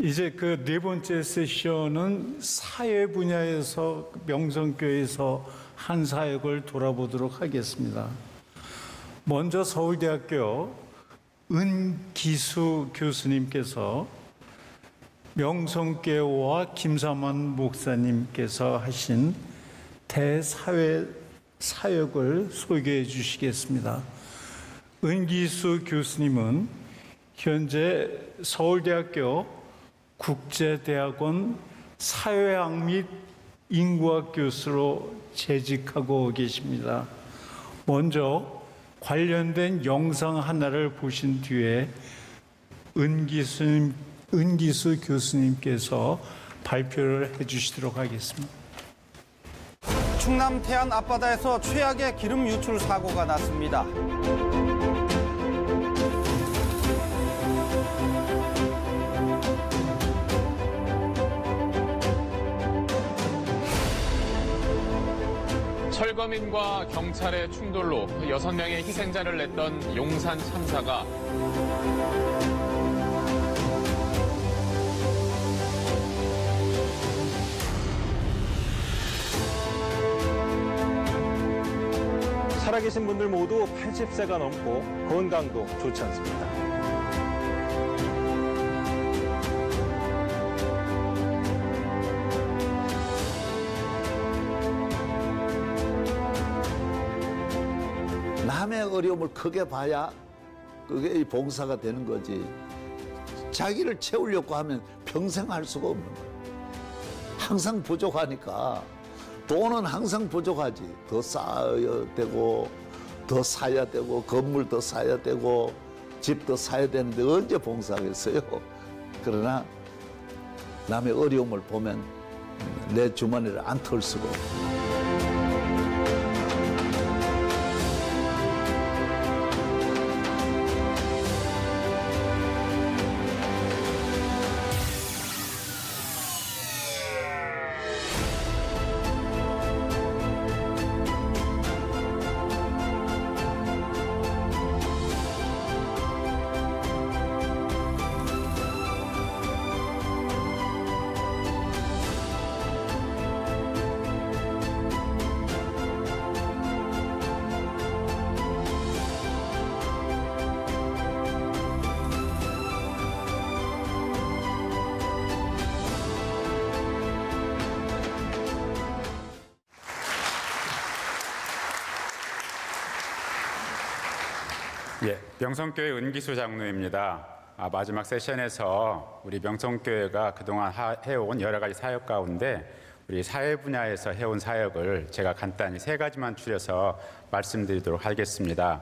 이제 그 네 번째 세션은 사회 분야에서 명성교회에서 한 사역을 돌아보도록 하겠습니다. 먼저 서울대학교 은기수 교수님께서 명성교회와 김삼환 목사님께서 하신 대사회 사역을 소개해 주시겠습니다. 은기수 교수님은 현재 서울대학교 국제대학원 사회학 및 인구학 교수로 재직하고 계십니다. 먼저 관련된 영상 하나를 보신 뒤에 은기수 교수님께서 발표를 해주시도록 하겠습니다. 충남 태안 앞바다에서 최악의 기름 유출 사고가 났습니다. 철거민과 경찰의 충돌로 6명의 희생자를 냈던 용산 참사가 살아계신 분들 모두 80세가 넘고 건강도 좋지 않습니다. 남의 어려움을 크게 봐야 그게 봉사가 되는 거지. 자기를 채우려고 하면 평생 할 수가 없는 거예요. 항상 부족하니까. 돈은 항상 부족하지. 더 쌓아야 되고, 더 사야 되고, 건물 더 사야 되고, 집 더 사야 되는데 언제 봉사하겠어요? 그러나 남의 어려움을 보면 내 주머니를 안 털 수가 없고. 예, 명성교회 은기수 장로입니다. 마지막 세션에서 우리 명성교회가 그동안 해온 여러 가지 사역 가운데 우리 사회 분야에서 해온 사역을 제가 간단히 3가지만 추려서 말씀드리도록 하겠습니다.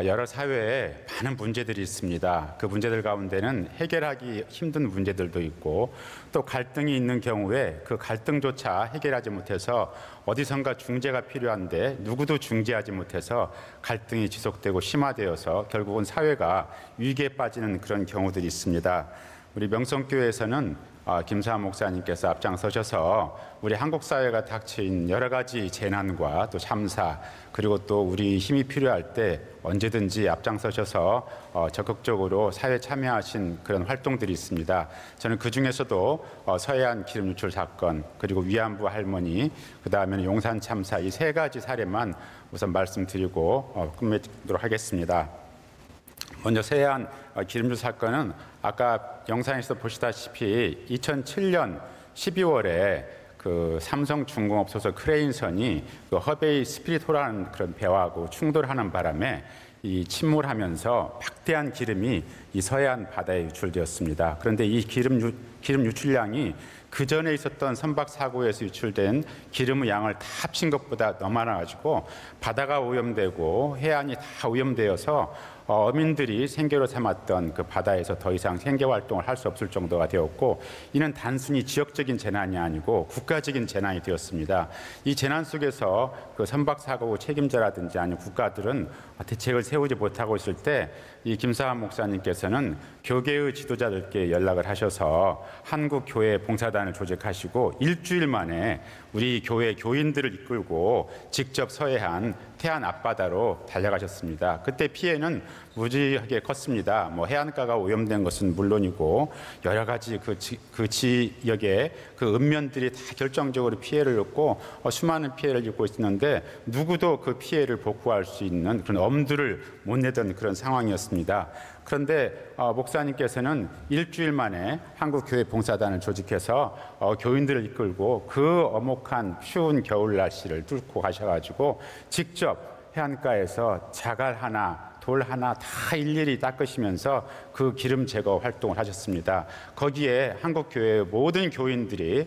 여러 사회에 많은 문제들이 있습니다. 그 문제들 가운데는 해결하기 힘든 문제들도 있고 또 갈등이 있는 경우에 그 갈등조차 해결하지 못해서 어디선가 중재가 필요한데 누구도 중재하지 못해서 갈등이 지속되고 심화되어서 결국은 사회가 위기에 빠지는 그런 경우들이 있습니다. 우리 명성교회에서는 김삼환 목사님께서 앞장서셔서 우리 한국 사회가 닥친 여러 가지 재난과 또 참사 그리고 또 우리 힘이 필요할 때 언제든지 앞장서셔서 적극적으로 사회에 참여하신 그런 활동들이 있습니다. 저는 그 중에서도 서해안 기름 유출 사건 그리고 위안부 할머니 그 다음에는 용산 참사 이 3가지 사례만 우선 말씀드리고 끝맺도록 하겠습니다. 먼저 서해안 기름 유출 사건은 아까 영상에서 보시다시피 2007년 12월에 그 삼성중공업 소속 크레인선이 그 허베이 스피리토라는 그런 배하고 충돌하는 바람에 이 침몰하면서 막대한 기름이 이 서해안 바다에 유출되었습니다. 그런데 이 기름 유출량이 그 전에 있었던 선박 사고에서 유출된 기름의 양을 다 합친 것보다 너무 많아가지고 바다가 오염되고 해안이 다 오염되어서 어민들이 생계로 삼았던 그 바다에서 더 이상 생계 활동을 할 수 없을 정도가 되었고 이는 단순히 지역적인 재난이 아니고 국가적인 재난이 되었습니다. 이 재난 속에서 그 선박 사고 책임자라든지 아니면 국가들은 대책을 세우지 못하고 있을 때 이 김삼환 목사님께서 목사님께서는 교계의 지도자들께 연락을 하셔서 한국 교회 봉사단을 조직하시고 일주일 만에 우리 교회 교인들을 이끌고 직접 서해안 태안 앞바다로 달려가셨습니다. 그때 피해는 무지하게 컸습니다. 뭐 해안가가 오염된 것은 물론이고 여러 가지 그 지역에 그 읍면들이 다 결정적으로 피해를 입고 수많은 피해를 입고 있었는데 누구도 그 피해를 복구할 수 있는 그런 엄두를 못 내던 그런 상황이었습니다. 그런데 목사님께서는 일주일 만에 한국교회 봉사단을 조직해서 교인들을 이끌고 그 엄혹한 추운 겨울 날씨를 뚫고 가셔가지고 직접 해안가에서 자갈 하나 돌 하나 다 일일이 닦으시면서 그 기름 제거 활동을 하셨습니다. 거기에 한국교회의 모든 교인들이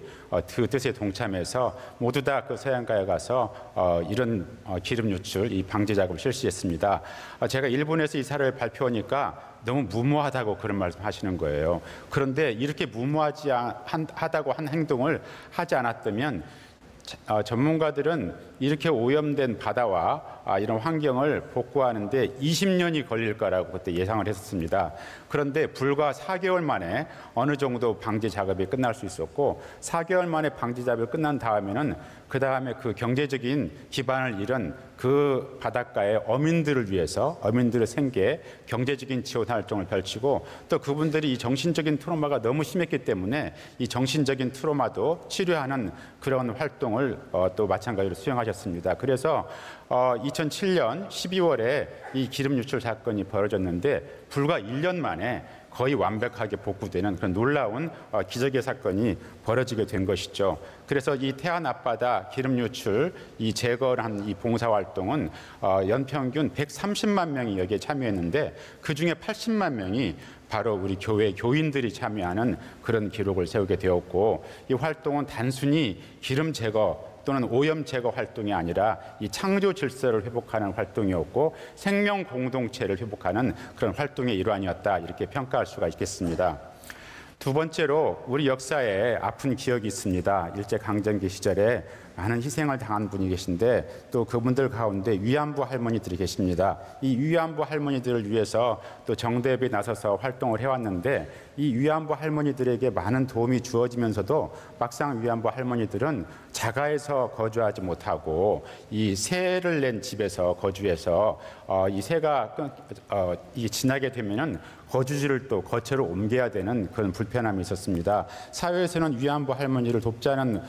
그 뜻에 동참해서 모두 다 그 서해안가에 가서 이런 기름 유출 이 방지 작업을 실시했습니다. 제가 일본에서 이 사례를 발표하니까 너무 무모하다고 그런 말씀하시는 거예요. 그런데 이렇게 무모하다고 한 행동을 하지 않았다면 전문가들은 이렇게 오염된 바다와 이런 환경을 복구하는데 20년이 걸릴 거라고 그때 예상을 했었습니다. 그런데 불과 4개월 만에 어느 정도 방지 작업이 끝날 수 있었고 4개월 만에 방지 작업이 끝난 다음에는 그 다음에 그 경제적인 기반을 잃은 그 바닷가의 어민들을 위해서 어민들의 생계, 경제적인 지원 활동을 펼치고 또 그분들이 이 정신적인 트라우마가 너무 심했기 때문에 이 정신적인 트라우마도 치료하는 그런 활동을 또 마찬가지로 수행하셨습니다. 그래서 2007년 12월에 이 기름 유출 사건이 벌어졌는데 불과 1년 만에 거의 완벽하게 복구되는 그런 놀라운 기적의 사건이 벌어지게 된 것이죠. 그래서 이 태안 앞바다 기름 유출 이 제거를 한 이 봉사 활동은 연평균 130만 명이 여기에 참여했는데 그 중에 80만 명이 바로 우리 교회 교인들이 참여하는 그런 기록을 세우게 되었고 이 활동은 단순히 기름 제거 또는 오염 제거 활동이 아니라 이 창조 질서를 회복하는 활동이었고 생명 공동체를 회복하는 그런 활동의 일환이었다 이렇게 평가할 수가 있겠습니다. 두 번째로 우리 역사에 아픈 기억이 있습니다. 일제강점기 시절에 많은 희생을 당한 분이 계신데 또 그분들 가운데 위안부 할머니들이 계십니다. 이 위안부 할머니들을 위해서 또 정대협이 나서서 활동을 해왔는데 이 위안부 할머니들에게 많은 도움이 주어지면서도 막상 위안부 할머니들은 자가에서 거주하지 못하고 이 새를 낸 집에서 거주해서 이 새가 지나게 되면은 거주지를 또 거처로 옮겨야 되는 그런 불편함이 있었습니다. 사회에서는 위안부 할머니를 돕자는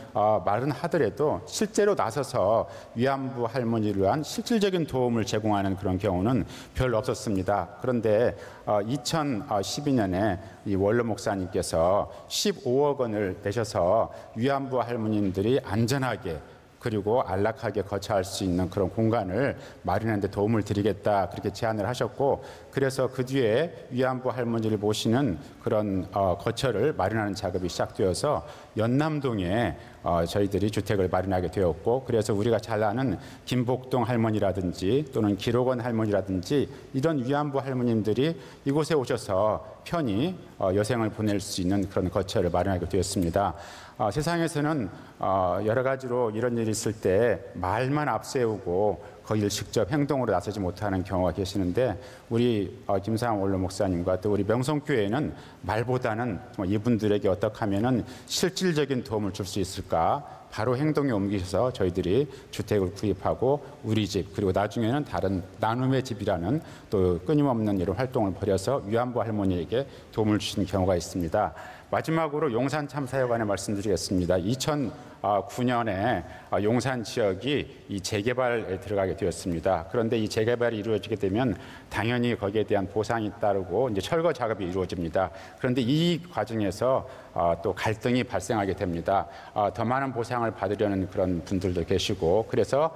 말은 하더라도 실제로 나서서 위안부 할머니를 위한 실질적인 도움을 제공하는 그런 경우는 별로 없었습니다. 그런데 2012년에 이 원로 목사님께서 15억 원을 내셔서 위안부 할머님들이 안전하게 그리고 안락하게 거처할 수 있는 그런 공간을 마련하는 데 도움을 드리겠다 그렇게 제안을 하셨고 그래서 그 뒤에 위안부 할머니를 모시는 그런 거처를 마련하는 작업이 시작되어서 연남동에 저희들이 주택을 마련하게 되었고 그래서 우리가 잘 아는 김복동 할머니라든지 또는 기록원 할머니라든지 이런 위안부 할머님들이 이곳에 오셔서 편히 여생을 보낼 수 있는 그런 거처를 마련하게 되었습니다. 세상에서는 여러 가지로 이런 일이 있을 때 말만 앞세우고 거기를 직접 행동으로 나서지 못하는 경우가 계시는데 우리 김상환 원로 목사님과 또 우리 명성교회는 말보다는 이분들에게 어떻게 하면은 실질적인 도움을 줄 수 있을까 바로 행동에 옮기셔서 저희들이 주택을 구입하고 우리 집 그리고 나중에는 다른 나눔의 집이라는 또 끊임없는 이런 활동을 벌여서 위안부 할머니에게 도움을 주신 경우가 있습니다. 마지막으로 용산 참사에 관해 말씀드리겠습니다. 2009년에 용산 지역이 이 재개발에 들어가게 되었습니다. 그런데 이 재개발이 이루어지게 되면 당연히 거기에 대한 보상이 따르고 이제 철거 작업이 이루어집니다. 그런데 이 과정에서 또 갈등이 발생하게 됩니다. 더 많은 보상을 받으려는 그런 분들도 계시고 그래서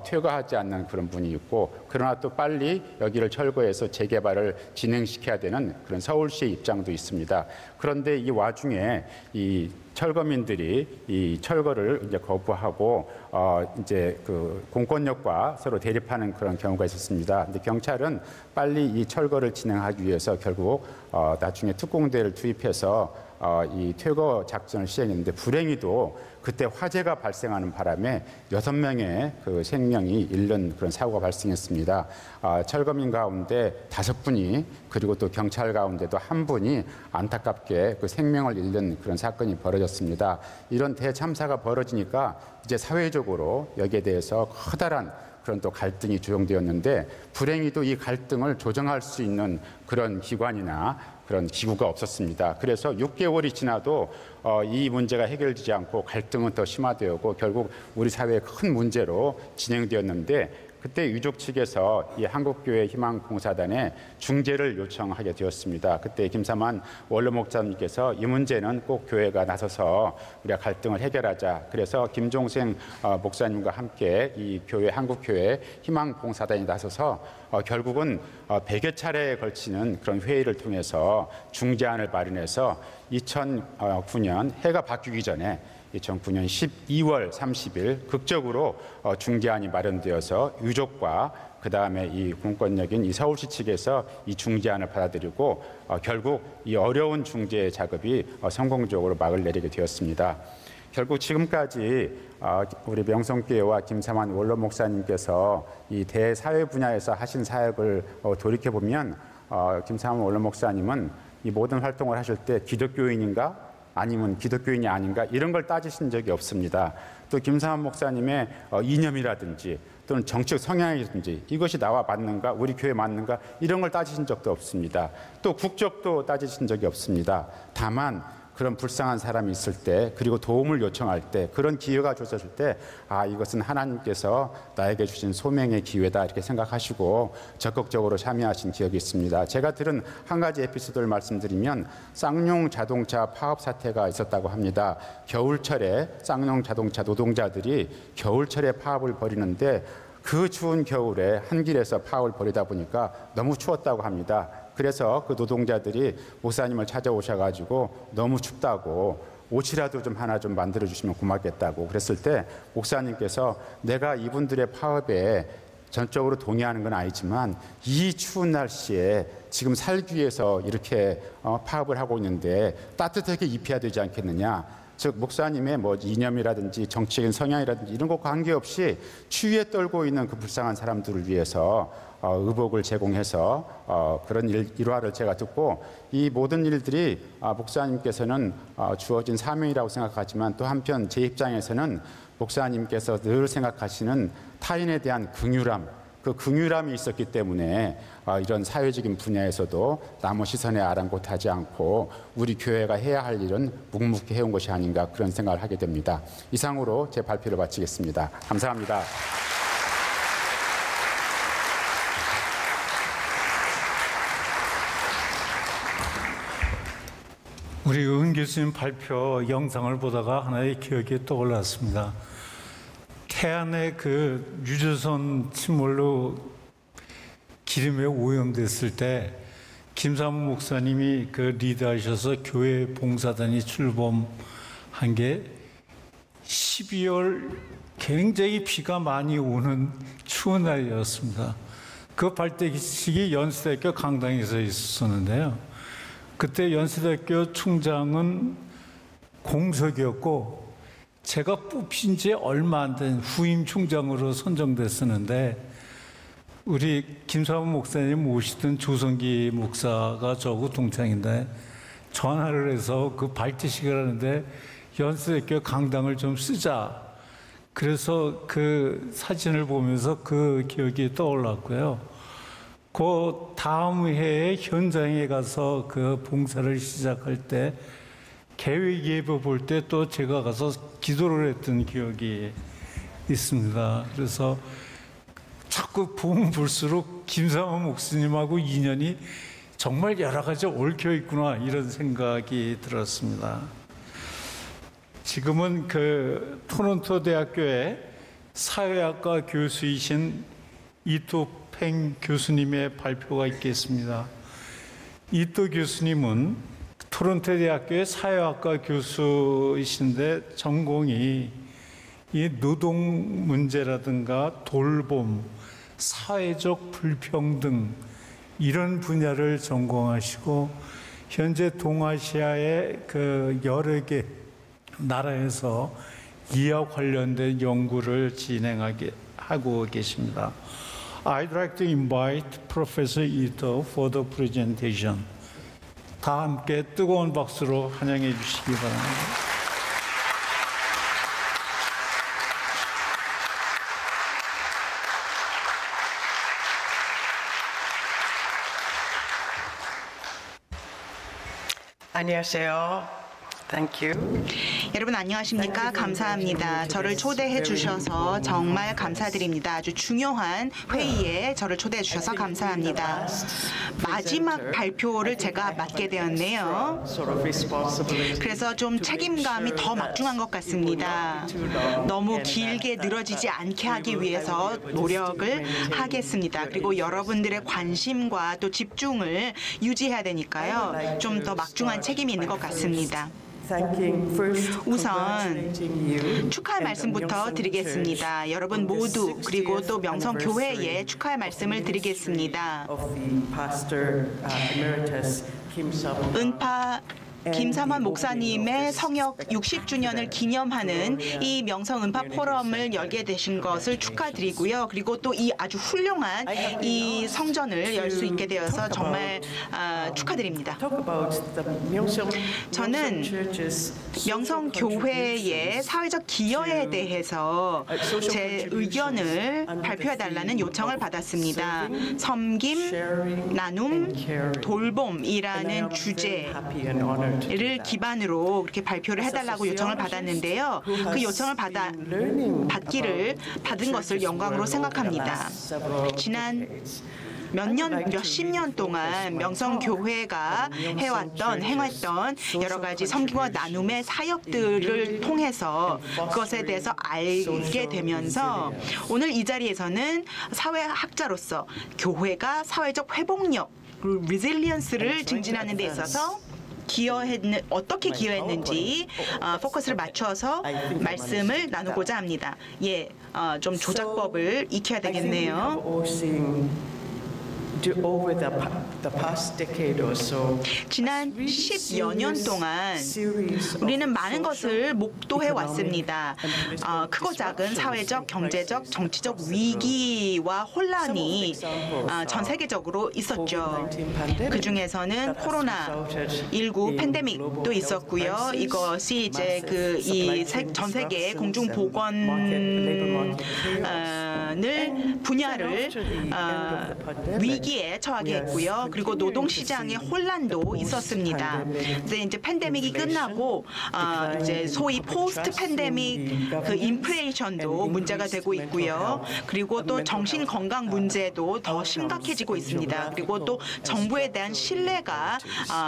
퇴거하지 않는 그런 분이 있고 그러나 또 빨리 여기를 철거해서 재개발을 진행시켜야 되는 그런 서울시의 입장도 있습니다. 그런데 이 와중에 이 철거민들이 이 철거를 이제 거부하고 이제 그 공권력과 서로 대립하는 그런 경우가 있었습니다. 근데 경찰은 빨리 이 철거를 진행하기 위해서 결국 나중에 특공대를 투입해서 이 퇴거 작전을 시행했는데 불행히도 그때 화재가 발생하는 바람에 6명의 그 생명이 잃는 그런 사고가 발생했습니다. 철거민 가운데 5분이 그리고 또 경찰 가운데도 1분이 안타깝게 그 생명을 잃는 그런 사건이 벌어졌습니다. 이런 대참사가 벌어지니까 이제 사회적으로 여기에 대해서 커다란 그런 또 갈등이 조정되었는데 불행히도 이 갈등을 조정할 수 있는 그런 기관이나 그런 기구가 없었습니다. 그래서 6개월이 지나도 이 문제가 해결되지 않고 갈등은 더 심화되었고 결국 우리 사회의 큰 문제로 진행되었는데 그때 유족 측에서 이 한국교회 희망봉사단에 중재를 요청하게 되었습니다. 그때 김삼환 원로 목사님께서 이 문제는 꼭 교회가 나서서 우리가 갈등을 해결하자. 그래서 김종생 목사님과 함께 이 교회 한국교회 희망봉사단이 나서서 결국은 100여 차례에 걸치는 그런 회의를 통해서 중재안을 마련해서 2009년 해가 바뀌기 전에 2009년 12월 30일 극적으로 중재안이 마련되어서 유족과 그다음에 이 공권력인 이 서울시 측에서 이 중재안을 받아들이고 결국 이 어려운 중재 작업이 성공적으로 막을 내리게 되었습니다. 결국 지금까지 우리 명성교회와 김삼환 원로 목사님께서 이 대사회 분야에서 하신 사역을 돌이켜보면 김삼환 원로 목사님은 이 모든 활동을 하실 때 기독교인인가 아니면 기독교인이 아닌가 이런 걸 따지신 적이 없습니다. 또 김삼환 목사님의 이념이라든지 또는 정치적 성향이라든지 이것이 나와 맞는가 우리 교회 맞는가 이런 걸 따지신 적도 없습니다. 또 국적도 따지신 적이 없습니다. 다만 그런 불쌍한 사람이 있을 때 그리고 도움을 요청할 때 그런 기회가 주어졌을 때 이것은 하나님께서 나에게 주신 소명의 기회다 이렇게 생각하시고 적극적으로 참여하신 기억이 있습니다. 제가 들은 한 가지 에피소드를 말씀드리면 쌍용 자동차 파업 사태가 있었다고 합니다. 겨울철에 쌍용 자동차 노동자들이 겨울철에 파업을 벌이는데 그 추운 겨울에 한 길에서 파업을 벌이다 보니까 너무 추웠다고 합니다. 그래서 그 노동자들이 목사님을 찾아오셔가지고 너무 춥다고 옷이라도 좀 하나 좀 만들어 주시면 고맙겠다고 그랬을 때 목사님께서 내가 이분들의 파업에 전적으로 동의하는 건 아니지만 이 추운 날씨에 지금 살기 위해서 이렇게 파업을 하고 있는데 따뜻하게 입혀야 되지 않겠느냐. 즉 목사님의 뭐 이념이라든지 정치적인 성향이라든지 이런 것 관계없이 추위에 떨고 있는 그 불쌍한 사람들을 위해서 의복을 제공해서 그런 일화를 제가 듣고 이 모든 일들이 목사님께서는 주어진 사명이라고 생각하지만 또 한편 제 입장에서는 목사님께서 늘 생각하시는 타인에 대한 긍휼함 그 긍휼함이 있었기 때문에 이런 사회적인 분야에서도 남의 시선에 아랑곳하지 않고 우리 교회가 해야 할 일은 묵묵히 해온 것이 아닌가 그런 생각을 하게 됩니다. 이상으로 제 발표를 마치겠습니다. 감사합니다. 우리 은 교수님 발표 영상을 보다가 하나의 기억이 떠올랐습니다. 태안의 그 유조선 침몰로 기름에 오염됐을 때 김삼환 목사님이 그 리드하셔서 교회 봉사단이 출범한 게 12월 굉장히 비가 많이 오는 추운 날이었습니다. 그 발대식이 연세대학교 강당에서 있었는데요. 그때 연세대학교 총장은 공석이었고 제가 뽑힌 지 얼마 안 된 후임 총장으로 선정됐었는데 우리 김삼환 목사님 모시던 조성기 목사가 저하고 동창인데 전화를 해서 그 발대식을 하는데 연세대학교 강당을 좀 쓰자. 그래서 그 사진을 보면서 그 기억이 떠올랐고요. 그 다음 해에 현장에 가서 그 봉사를 시작할 때 계획 예보 볼 때 또 제가 가서 기도를 했던 기억이 있습니다. 그래서 자꾸 보면 볼수록 김삼환 목사님하고 인연이 정말 여러 가지 얽혀 있구나 이런 생각이 들었습니다. 지금은 그 토론토 대학교의 사회학과 교수이신 이토팽 교수님의 발표가 있겠습니다. 이토 교수님은 토론토 대학교의 사회학과 교수이신데 전공이 이 노동 문제라든가 돌봄, 사회적 불평등 이런 분야를 전공하시고 현재 동아시아의 그 여러 개 나라에서 이와 관련된 연구를 하고 계십니다. I'd like to invite Professor Ito for the presentation. 다 함께 뜨거운 박수로 환영해 주시기 바랍니다. 안녕하세요. Thank you. 여러분 안녕하십니까? 감사합니다. 저를 초대해 주셔서 정말 감사드립니다. 아주 중요한 회의에 저를 초대해 주셔서 감사합니다. 마지막 발표를 제가 맡게 되었네요. 그래서 좀 책임감이 더 막중한 것 같습니다. 너무 길게 늘어지지 않게 하기 위해서 노력을 하겠습니다. 그리고 여러분들의 관심과 또 집중을 유지해야 되니까요. 좀 더 막중한 책임이 있는 것 같습니다. 우선 축하의 말씀부터 드리겠습니다. 여러분 모두 그리고 또 명성교회에 축하의 말씀을 드리겠습니다. 은파 김삼환 목사님의 성역 60주년을 기념하는 이 명성은파 포럼을 열게 되신 것을 축하드리고요. 그리고 또 이 아주 훌륭한 이 성전을 열 수 있게 되어서 정말 축하드립니다. 저는 명성교회의 사회적 기여에 대해서 제 의견을 발표해달라는 요청을 받았습니다. 섬김, 나눔, 돌봄이라는 주제를 기반으로 그렇게 발표를 해달라고 요청을 받았는데요. 그 요청을 받은 것을 영광으로 생각합니다. 지난 몇십 년 동안 명성교회가 행했던 여러 가지 섬김과 나눔의 사역들을 통해서 그것에 대해서 알게 되면서 오늘 이 자리에서는 사회학자로서 교회가 사회적 회복력, 리질리언스를 증진하는 데 있어서 어떻게 기여했는지 포커스를 맞춰서 말씀을 나누고자 합니다. 좀 조작법을 익혀야 되겠네요. 지난 10여 년 동안 우리는 많은 것을 목도해 왔습니다. 크고 작은 사회적, 경제적, 정치적 위기와 혼란이 전 세계적으로 있었죠. 그중에서는 코로나19 팬데믹도 있었고요. 이것이 이제 이 전 세계 공중보건을 분야를 위기에 처하게 했고요. 그리고 노동시장의 혼란도 있었습니다. 이제 팬데믹이 끝나고 이제 소위 포스트 팬데믹 그 인플레이션도 문제가 되고 있고요. 그리고 또 정신 건강 문제도 더 심각해지고 있습니다. 그리고 또 정부에 대한 신뢰가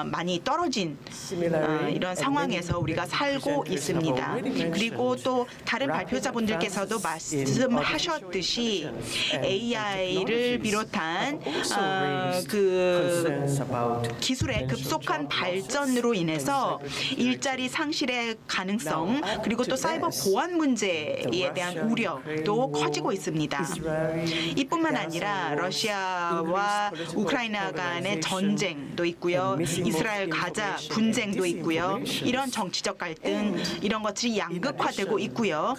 많이 떨어진 이런 상황에서 우리가 살고 있습니다. 그리고 또 다른 발표자분들께서도 말씀하셨듯이 AI를 비롯한 그 기술의 급속한 발전으로 인해서 일자리 상실의 가능성 그리고 또 사이버 보안 문제에 대한 우려도 커지고 있습니다. 이뿐만 아니라 러시아와 우크라이나 간의 전쟁도 있고요. 이스라엘 가자 분쟁도 있고요. 이런 정치적 갈등 이런 것들이 양극화되고 있고요.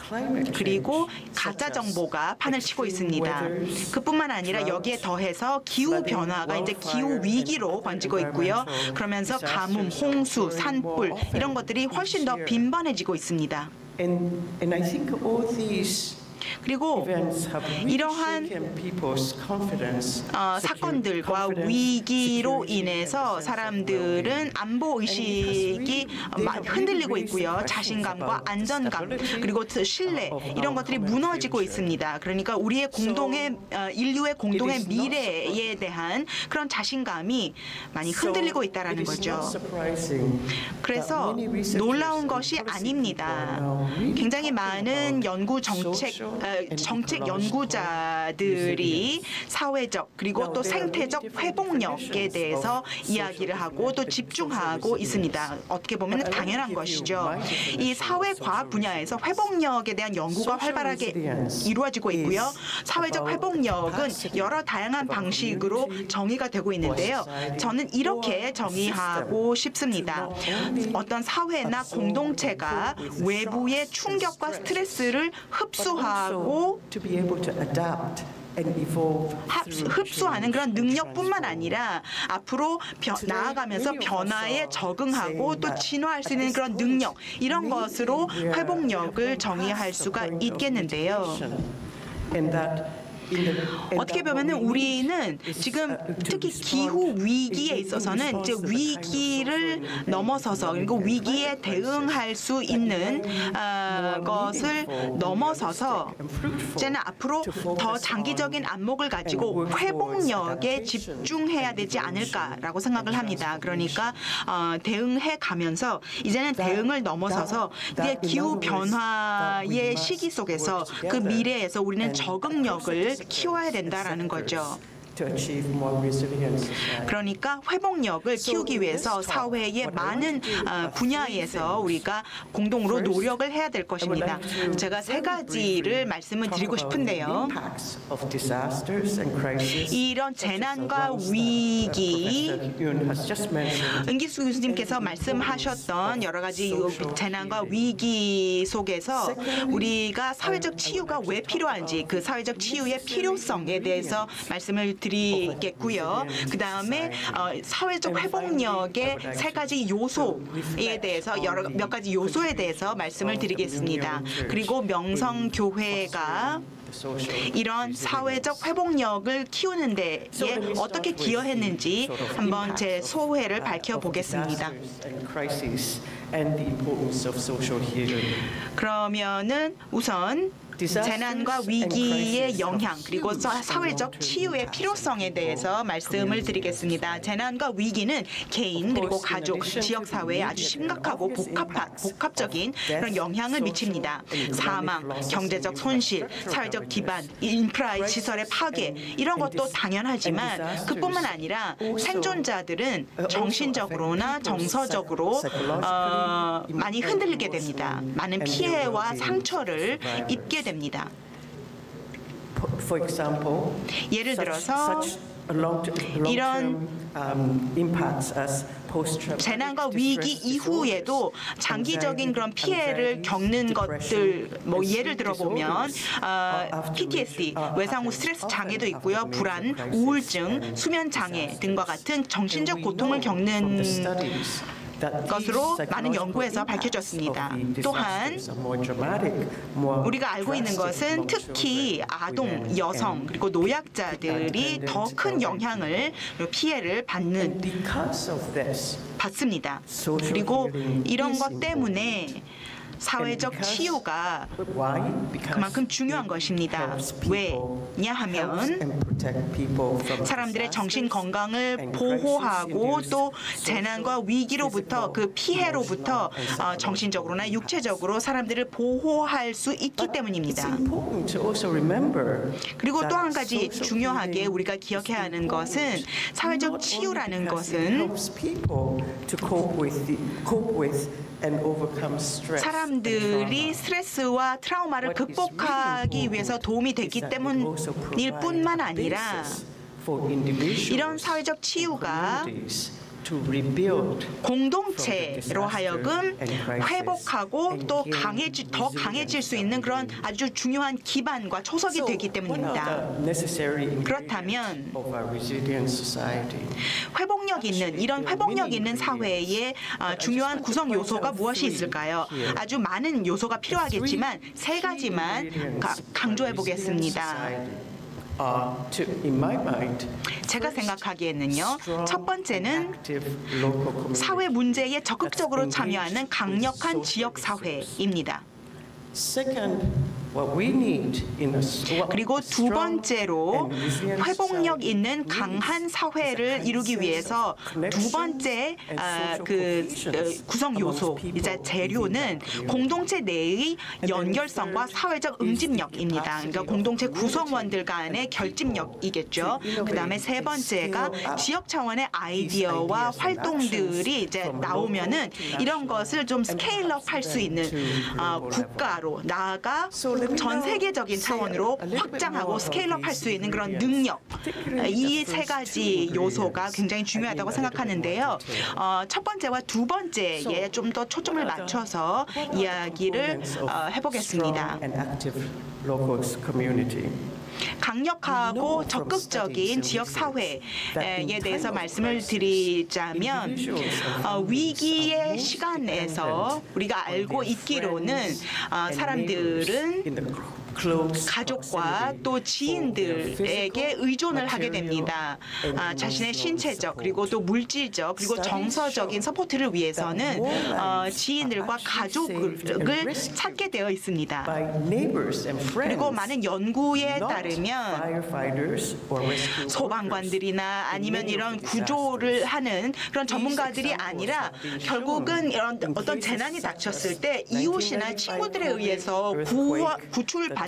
그리고 가짜 정보가 판을 치고 있습니다. 그뿐만 아니라 여기에 더해서 기후 변화가 이제 기후 위기로 번지고 있고요. 그러면서 가뭄, 홍수, 산불 이런 것들이 훨씬 더 빈번해지고 있습니다. 그리고 이러한 사건들과 위기로 인해서 사람들은 안보 의식이 흔들리고 있고요. 자신감과 안전감 그리고 신뢰 이런 것들이 무너지고 있습니다. 그러니까 우리의 인류의 공동의 미래에 대한 그런 자신감이 많이 흔들리고 있다는 거죠. 그래서 놀라운 것이 아닙니다. 굉장히 많은 연구 정책 정책 연구자들이 사회적 그리고 또 생태적 회복력에 대해서 이야기를 하고 또 집중하고 있습니다. 어떻게 보면 당연한 것이죠. 이 사회과학 분야에서 회복력에 대한 연구가 활발하게 이루어지고 있고요. 사회적 회복력은 여러 다양한 방식으로 정의가 되고 있는데요. 저는 이렇게 정의하고 싶습니다. 어떤 사회나 공동체가 외부의 충격과 스트레스를 흡수하고 흡수하는 그런 능력뿐만 아니라 앞으로 나아가면서 변화에 적응하고 또 진화할 수 있는 그런 능력, 이런 것으로 회복력을 정의할 수가 있겠는데요. 어떻게 보면은 우리는 지금 특히 기후 위기에 있어서는 이제 위기를 넘어서서 그리고 위기에 대응할 수 있는 것을 넘어서서 이제는 앞으로 더 장기적인 안목을 가지고 회복력에 집중해야 되지 않을까라고 생각을 합니다. 그러니까 대응해 가면서 이제는 대응을 넘어서서 이제 기후 변화의 시기 속에서 그 미래에서 우리는 적응력을 키워야 된다라는 거죠. 그러니까 회복력을 키우기 위해서 사회의 많은 분야에서 우리가 공동으로 노력을 해야 될 것입니다. 제가 세 가지를 말씀을 드리고 싶은데요. 이런 재난과 위기, 은기수 교수님께서 말씀하셨던 여러 가지 재난과 위기 속에서 우리가 사회적 치유가 왜 필요한지, 그 사회적 치유의 필요성에 대해서 말씀을 드리겠고요. 그 다음에 사회적 회복력의 세 가지 요소에 대해서 몇 가지 요소에 대해서 말씀을 드리겠습니다. 그리고 명성교회가 이런 사회적 회복력을 키우는 데에 어떻게 기여했는지 한번 제 소회를 밝혀보겠습니다. 그러면은 우선 재난과 위기의 영향 그리고 사회적 치유의 필요성에 대해서 말씀을 드리겠습니다. 재난과 위기는 개인 그리고 가족, 지역사회에 아주 심각하고 복합적인 그런 영향을 미칩니다. 사망, 경제적 손실, 사회적 기반, 인프라 시설의 파괴, 이런 것도 당연하지만 그뿐만 아니라 생존자들은 정신적으로나 정서적으로 많이 흔들리게 됩니다. 많은 피해와 상처를 입게 됩니다. 예를 들어서 이런 재난과 위기 이후에도 장기적인 그런 피해를 겪는 것들, 뭐 예를 들어보면 PTSD, 외상후 스트레스 장애도 있고요. 불안, 우울증, 수면 장애 등과 같은 정신적 고통을 겪는 것으로 많은 연구에서 밝혀졌습니다. 또한 우리가 알고 있는 것은 특히 아동, 여성 그리고 노약자들이 더 큰 영향을, 피해를 받습니다. 그리고 이런 것 때문에 사회적 치유가 그만큼 중요한 것입니다. 왜냐하면 사람들의 정신 건강을 보호하고 또 재난과 위기로부터 그 피해로부터 정신적으로나 육체적으로 사람들을 보호할 수 있기 때문입니다. 그리고 또 한 가지 중요하게 우리가 기억해야 하는 것은 사회적 치유라는 것은 사람들이 스트레스와 트라우마를 극복하기 위해서 도움이 되기 때문일 뿐만 아니라 이런 사회적 치유가 공동체로 하여금 회복하고 또 더 강해질 수 있는 그런 아주 중요한 기반과 초석이 되기 때문입니다. 그렇다면 이런 회복력 있는 사회의 중요한 구성 요소가 무엇이 있을까요? 아주 많은 요소가 필요하겠지만 세 가지만 강조해 보겠습니다. 제가 생각하기에는요, 첫 번째는 사회 문제에 적극적으로 참여하는 강력한 지역 사회입니다. 그리고 두 번째로 회복력 있는 강한 사회를 이루기 위해서 두 번째 구성 요소이자 재료는 공동체 내의 연결성과 사회적 응집력입니다. 그러니까 공동체 구성원들 간의 결집력이겠죠. 그다음에 세 번째가 지역 차원의 아이디어와 활동들이 이제 나오면은 이런 것을 좀 스케일업 할 수 있는 국가로 나아가 전 세계적인 차원으로 확장하고 스케일업 할 수 있는 그런 능력, 이 세 가지 요소가 굉장히 중요하다고 생각하는데요. 첫 번째와 두 번째에 좀 더 초점을 맞춰서 이야기를 해보겠습니다. 강력하고 적극적인 지역 사회에 대해서 말씀을 드리자면 위기의 시간에서 우리가 알고 있기로는 사람들은 가족과 또 지인들에게 의존을 하게 됩니다. 자신의 신체적 그리고 또 물질적 그리고 정서적인 서포트를 위해서는 지인들과 가족을 찾게 되어 있습니다. 그리고 많은 연구에 따르면 소방관들이나 아니면 이런 구조를 하는 그런 전문가들이 아니라 결국은 이런 어떤 재난이 닥쳤을 때 이웃이나 친구들에 의해서 구출받는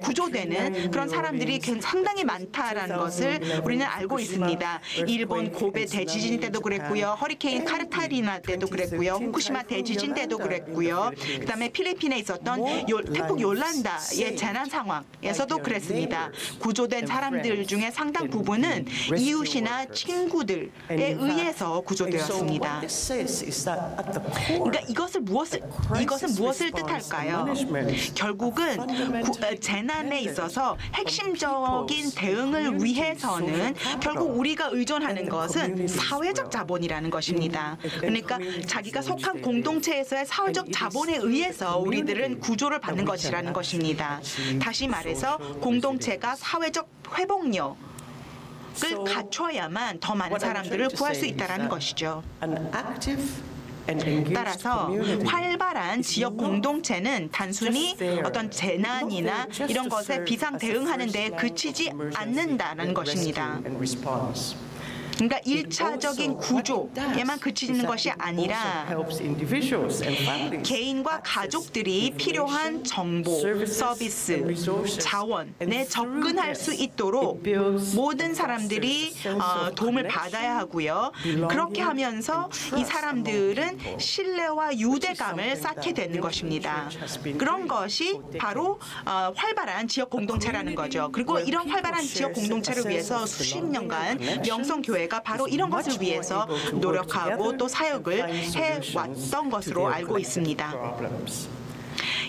구조되는 그런 사람들이 상당히 많다라는 것을 우리는 알고 있습니다. 일본 고베 대지진 때도 그랬고요. 허리케인 카타리나 때도 그랬고요. 후쿠시마 대지진 때도 그랬고요. 그다음에 필리핀에 있었던 태풍 요란다의 재난 상황에서도 그랬습니다. 구조된 사람들 중에 상당 부분은 이웃이나 친구들에 의해서 구조되었습니다. 그러니까 이것은 무엇을 뜻할까요? 결국은 재난에 있어서 핵심적인 대응을 위해서는 결국 우리가 의존하는 것은 사회적 자본이라는 것입니다. 그러니까 자기가 속한 공동체에서의 사회적 자본에 의해서 우리들은 구조를 받는 것이라는 것입니다. 다시 말해서 공동체가 사회적 회복력을 갖춰야만 더 많은 사람들을 구할 수 있다는 것이죠. 따라서 활발한 지역 공동체는 단순히 어떤 재난이나 이런 것에 비상 대응하는 데 그치지 않는다는 것입니다. 그러니까 1차적인 구조에만 그치는 것이 아니라 개인과 가족들이 필요한 정보, 서비스, 자원에 접근할 수 있도록 모든 사람들이 도움을 받아야 하고요. 그렇게 하면서 이 사람들은 신뢰와 유대감을 쌓게 되는 것입니다. 그런 것이 바로 활발한 지역 공동체라는 거죠. 그리고 이런 활발한 지역 공동체를 위해서 수십 년간 명성교회 가 바로 이런 것을 위해서 노력하고 또 사역을 해왔던 것으로 알고 있습니다.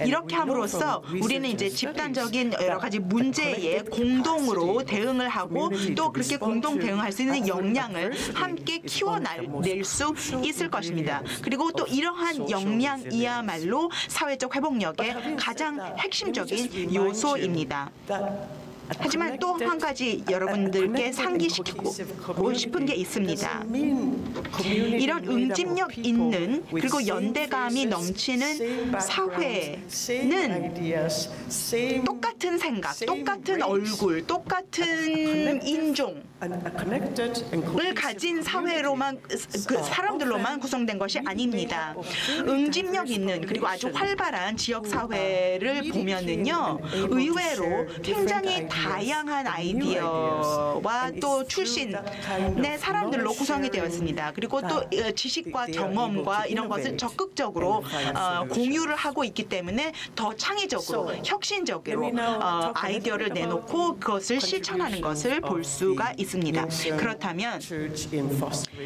이렇게 함으로써 우리는 이제 집단적인 여러 가지 문제에 공동으로 대응을 하고 또 그렇게 공동 대응할 수 있는 역량을 함께 키워낼 수 있을 것입니다. 그리고 또 이러한 역량이야말로 사회적 회복력의 가장 핵심적인 요소입니다. 하지만 또 한 가지 여러분들께 상기시키고 싶은 게 있습니다. 이런 응집력 있는 그리고 연대감이 넘치는 사회는 똑같은 생각, 똑같은 얼굴, 똑같은 인종을 가진 사회로만 사람들로만 구성된 것이 아닙니다. 응집력 있는 그리고 아주 활발한 지역 사회를 보면은요, 의외로 굉장히 다양한 아이디어와 또 출신의 사람들로 구성이 되어 있습니다. 그리고 또 지식과 경험과 이런 것을 적극적으로 공유를 하고 있기 때문에 더 창의적으로, 혁신적으로 아이디어를 내놓고 그것을 실천하는 것을 볼 수가 있습니다. 그렇다면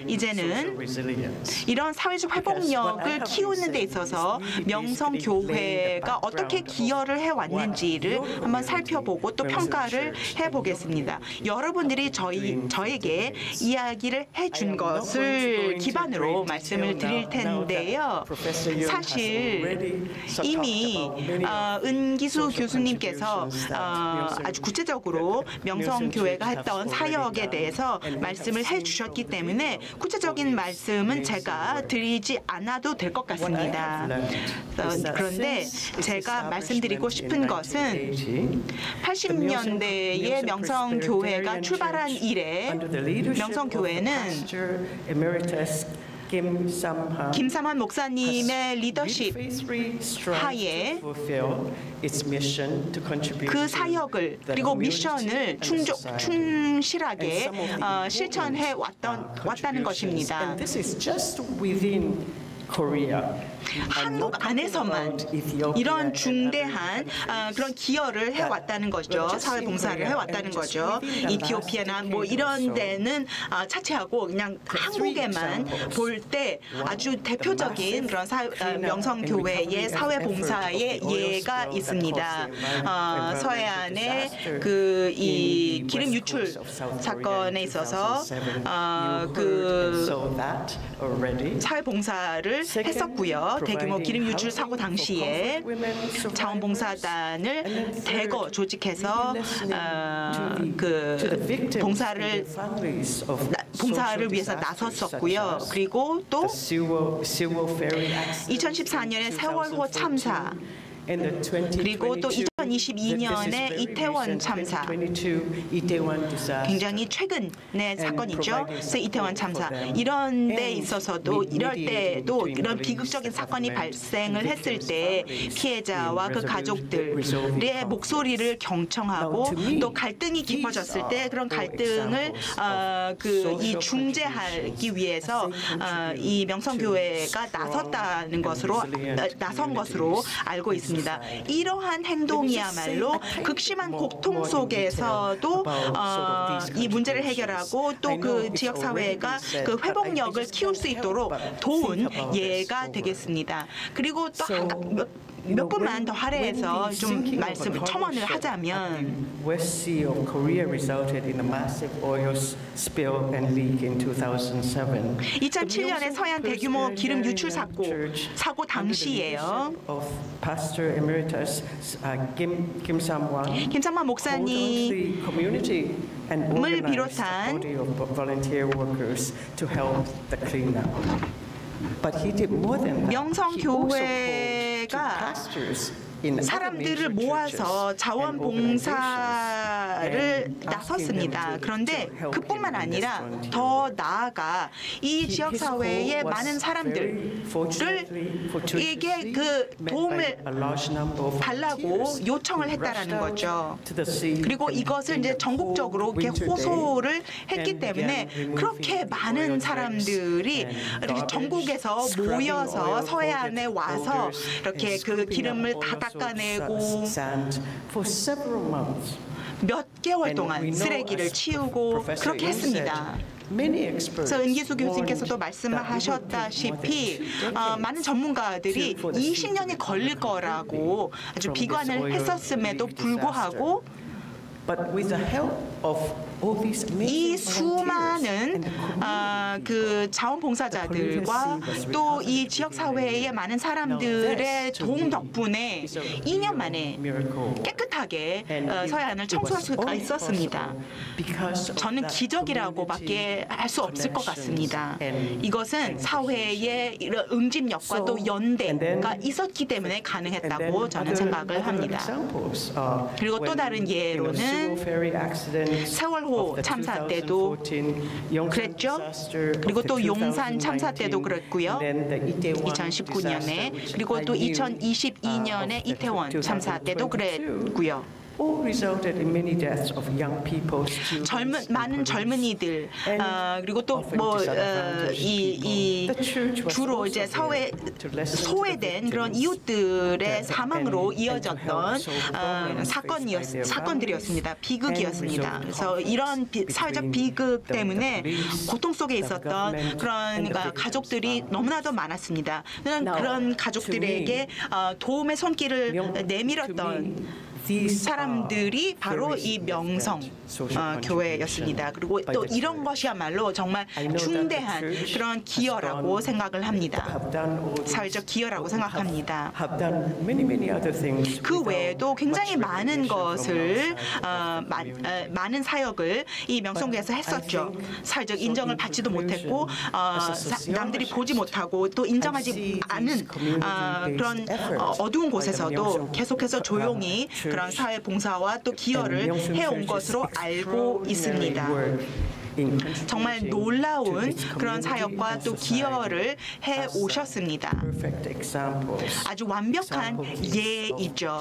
이제는 이런 사회적 회복력을 키우는 데 있어서 명성교회가 어떻게 기여를 해왔는지를 한번 살펴보고 또 평가를 해보겠습니다. 여러분들이 저에게 이야기를 해준 것을 기반으로 말씀을 드릴 텐데요. 사실 이미 은기수 교수님께서 대해서 아주 구체적으로 명성교회가 했던 사역에 대해서 말씀을 해주셨기 때문에 구체적인 말씀은 제가 드리지 않아도 될 것 같습니다. 그런데 제가 말씀드리고 싶은 것은 80년대에 명성교회가 출발한 이래 명성교회는 김삼환 목사님의 리더십 하에 그 사역을 그리고 미션을 충실하게 실천해 왔다는 것입니다. 한국 안에서만 이런 중대한 그런 기여를 해왔다는 거죠. 사회봉사를 해왔다는 거죠. 이티오피아나 뭐 이런 데는 차치하고 그냥 한국에만 볼 때 아주 대표적인 그런 명성교회의 사회봉사의 예가 있습니다. 서해안의 그 이 기름 유출 사건에 있어서 그 사회봉사를 했었고요. 대규모 기름 유출 사고 당시에 자원봉사단을 대거 조직해서 그 봉사를 위해서 나섰었고요. 그리고 또 2014년에 세월호 참사 그리고 또 2022년에 이태원 참사 굉장히 최근의 사건이죠. 그래서 이태원 참사 이런 데 있어서도 이럴 때도 이런 비극적인 사건이 발생을 했을 때 피해자와 그 가족들의 목소리를 경청하고 또 갈등이 깊어졌을 때 그런 갈등을 이 중재하기 위해서 이 명성교회가 나선 것으로 알고 있습니다. 이러한 행동이야말로 극심한 고통 속에서도 이 문제를 해결하고 또 그 지역 사회가 그 회복력을 키울 수 있도록 도운 예가 되겠습니다. 그리고 또 몇 분만 더 할애해서 좀 말씀을 첨언을 하자면 West Sea of Korea resulted in a massive oil spill and leak in 2007. 2007년에 서해안 대규모 기름 유출 사고 당시예요. Pastor Emeritus 김삼환 목사님을 비롯한 명성교회가 사람들을 모아서 자원봉사를 나섰습니다. 그런데 그뿐만 아니라 더 나아가 이 지역사회의 많은 사람들에게 그 도움을 달라고 요청을 했다라는 거죠. 그리고 이것을 이제 전국적으로 이렇게 호소를 했기 때문에 그렇게 많은 사람들이 이렇게 전국에서 모여서 서해안에 와서 이렇게 그 기름을 다 닦아내고 몇 개월 동안 쓰레기를 치우고 그렇게 했습니다. 그래서 은기수 교수님께서도 말씀하셨다시피 많은 전문가들이 20년이 걸릴 거라고 아주 비관을 했었음에도 불구하고 이 수많은 그 자원봉사자들과 또 이 지역 사회의 많은 사람들의 도움 덕분에 2년 만에 깨끗하게 서해안을 청소할 수가 있었습니다. 저는 기적이라고밖에 할 수 없을 것 같습니다. 이것은 사회의 이런 응집력과 또 연대가 있었기 때문에 가능했다고 저는 생각을 합니다. 그리고 또 다른 예로는 세월호 참사 때도 그랬죠. 그리고 또 용산 참사 때도 그랬고요. 2019년에 그리고 또 2022년에 이태원 참사 때도 그랬고요. 많은 젊은이들 그리고 또 뭐 주로 이제 소외된 그런 이웃들의 사망으로 이어졌던 사건들이었습니다. 비극이었습니다. 그래서 이런 사회적 비극 때문에 고통 속에 있었던 그런 가족들이 너무나도 많았습니다. 그런 가족들에게 도움의 손길을 내밀었던 사람들이 바로 이 명성 교회였습니다. 그리고 또 이런 것이야말로 정말 중대한 그런 기여라고 생각을 합니다. 사회적 기여라고 생각합니다. 그 외에도 굉장히 많은 것을 많은 사역을 이 명성교회에서 했었죠. 사회적 인정을 받지도 못했고 남들이 보지 못하고 또 인정하지 않은 그런 어두운 곳에서도 계속해서 조용히 그런 사회 봉사와 또 기여를 해온 것으로 알고 있습니다. 정말 놀라운 그런 사역과 또 기여를 해 오셨습니다. 아주 완벽한 예이죠.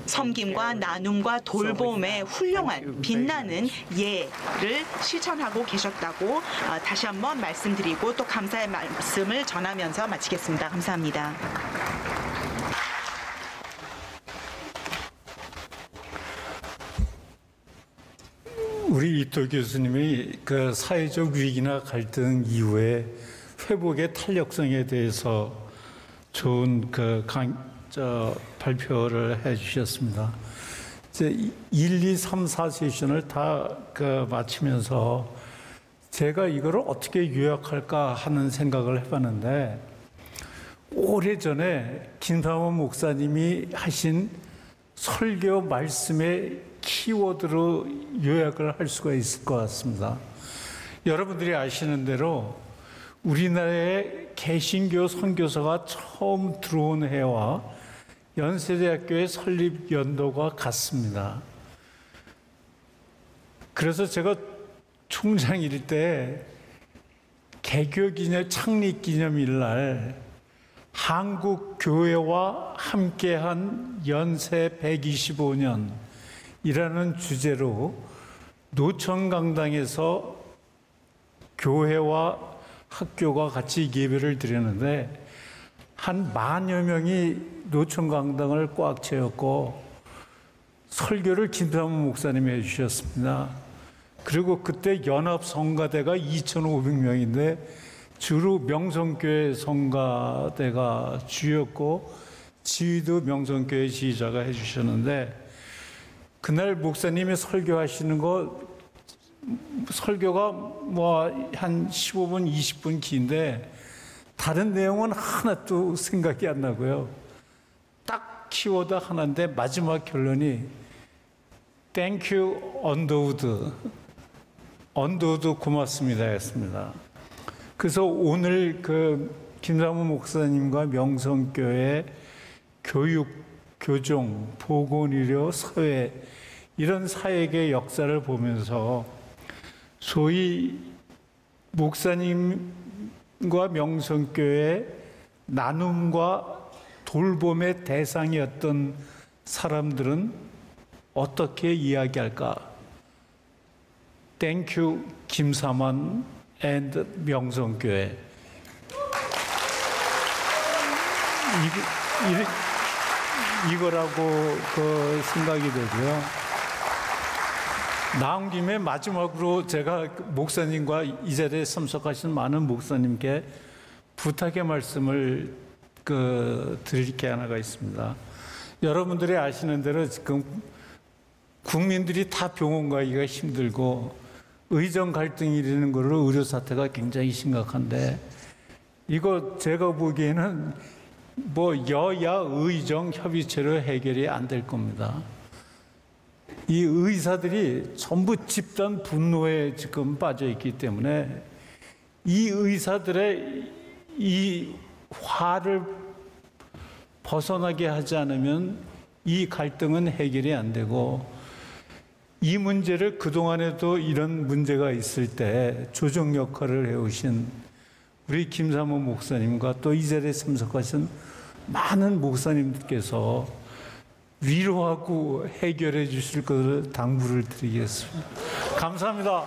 섬김과 나눔과 돌봄의 훌륭한 빛나는 예를 실천하고 계셨다고 다시 한번 말씀드리고 또 감사의 말씀을 전하면서 마치겠습니다. 감사합니다. 우리 이토 교수님이 그 사회적 위기나 갈등 이후에 회복의 탄력성에 대해서 좋은 발표를 해주셨습니다. 이제 1, 2, 3, 4 세션을 다 마치면서 제가 이거를 어떻게 요약할까 하는 생각을 해봤는데 오래전에 김삼원 목사님이 하신 설교 말씀의 키워드로 요약을 할 수가 있을 것 같습니다. 여러분들이 아시는 대로 우리나라의 개신교 선교사가 처음 들어온 해와 연세대학교의 설립 연도가 같습니다. 그래서 제가 총장일 때 개교 기념 창립 기념일 날 한국 교회와 함께한 연세 125년 이라는 주제로 노천강당에서 교회와 학교가 같이 예배를 드렸는데 한 10,000여 명이 노천강당을 꽉 채웠고 설교를 김삼원 목사님이 해주셨습니다. 그리고 그때 연합 성가대가 2,500명인데 주로 명성교회 성가대가 주였고 지휘도 명성교회 지휘자가 해주셨는데 그날 목사님이 설교하시는 설교가 한 15분, 20분 긴데 다른 내용은 하나도 생각이 안 나고요. 딱 키워드 하나인데 마지막 결론이 Thank you, 언더우드. 언더우드 고맙습니다 였습니다. 그래서 오늘 김삼원 목사님과 명성교회 교육, 교종, 보건의료, 사회 이런 사역의 역사를 보면서 소위 목사님과 명성교회 나눔과 돌봄의 대상이었던 사람들은 어떻게 이야기할까? 땡큐 김삼원 앤드 명성교회. 이거라고 생각이 되고요. 나온 김에 마지막으로 제가 목사님과 이 자리에 참석하신 많은 목사님께 부탁의 말씀을 드릴 게 하나가 있습니다. 여러분들이 아시는 대로 지금 국민들이 다 병원 가기가 힘들고 의정 갈등이 일어나는 걸로 의료 사태가 굉장히 심각한데 이거 제가 보기에는 여야 의정 협의체로 해결이 안 될 겁니다. 이 의사들이 전부 집단 분노에 지금 빠져 있기 때문에 이 의사들의 이 화를 벗어나게 하지 않으면 이 갈등은 해결이 안 되고 이 문제를 그동안에도 이런 문제가 있을 때 조정 역할을 해오신 우리 김삼원 목사님과 또 이 자리에 참석하신 많은 목사님들께서 위로하고 해결해 주실 것을 당부를 드리겠습니다. 감사합니다.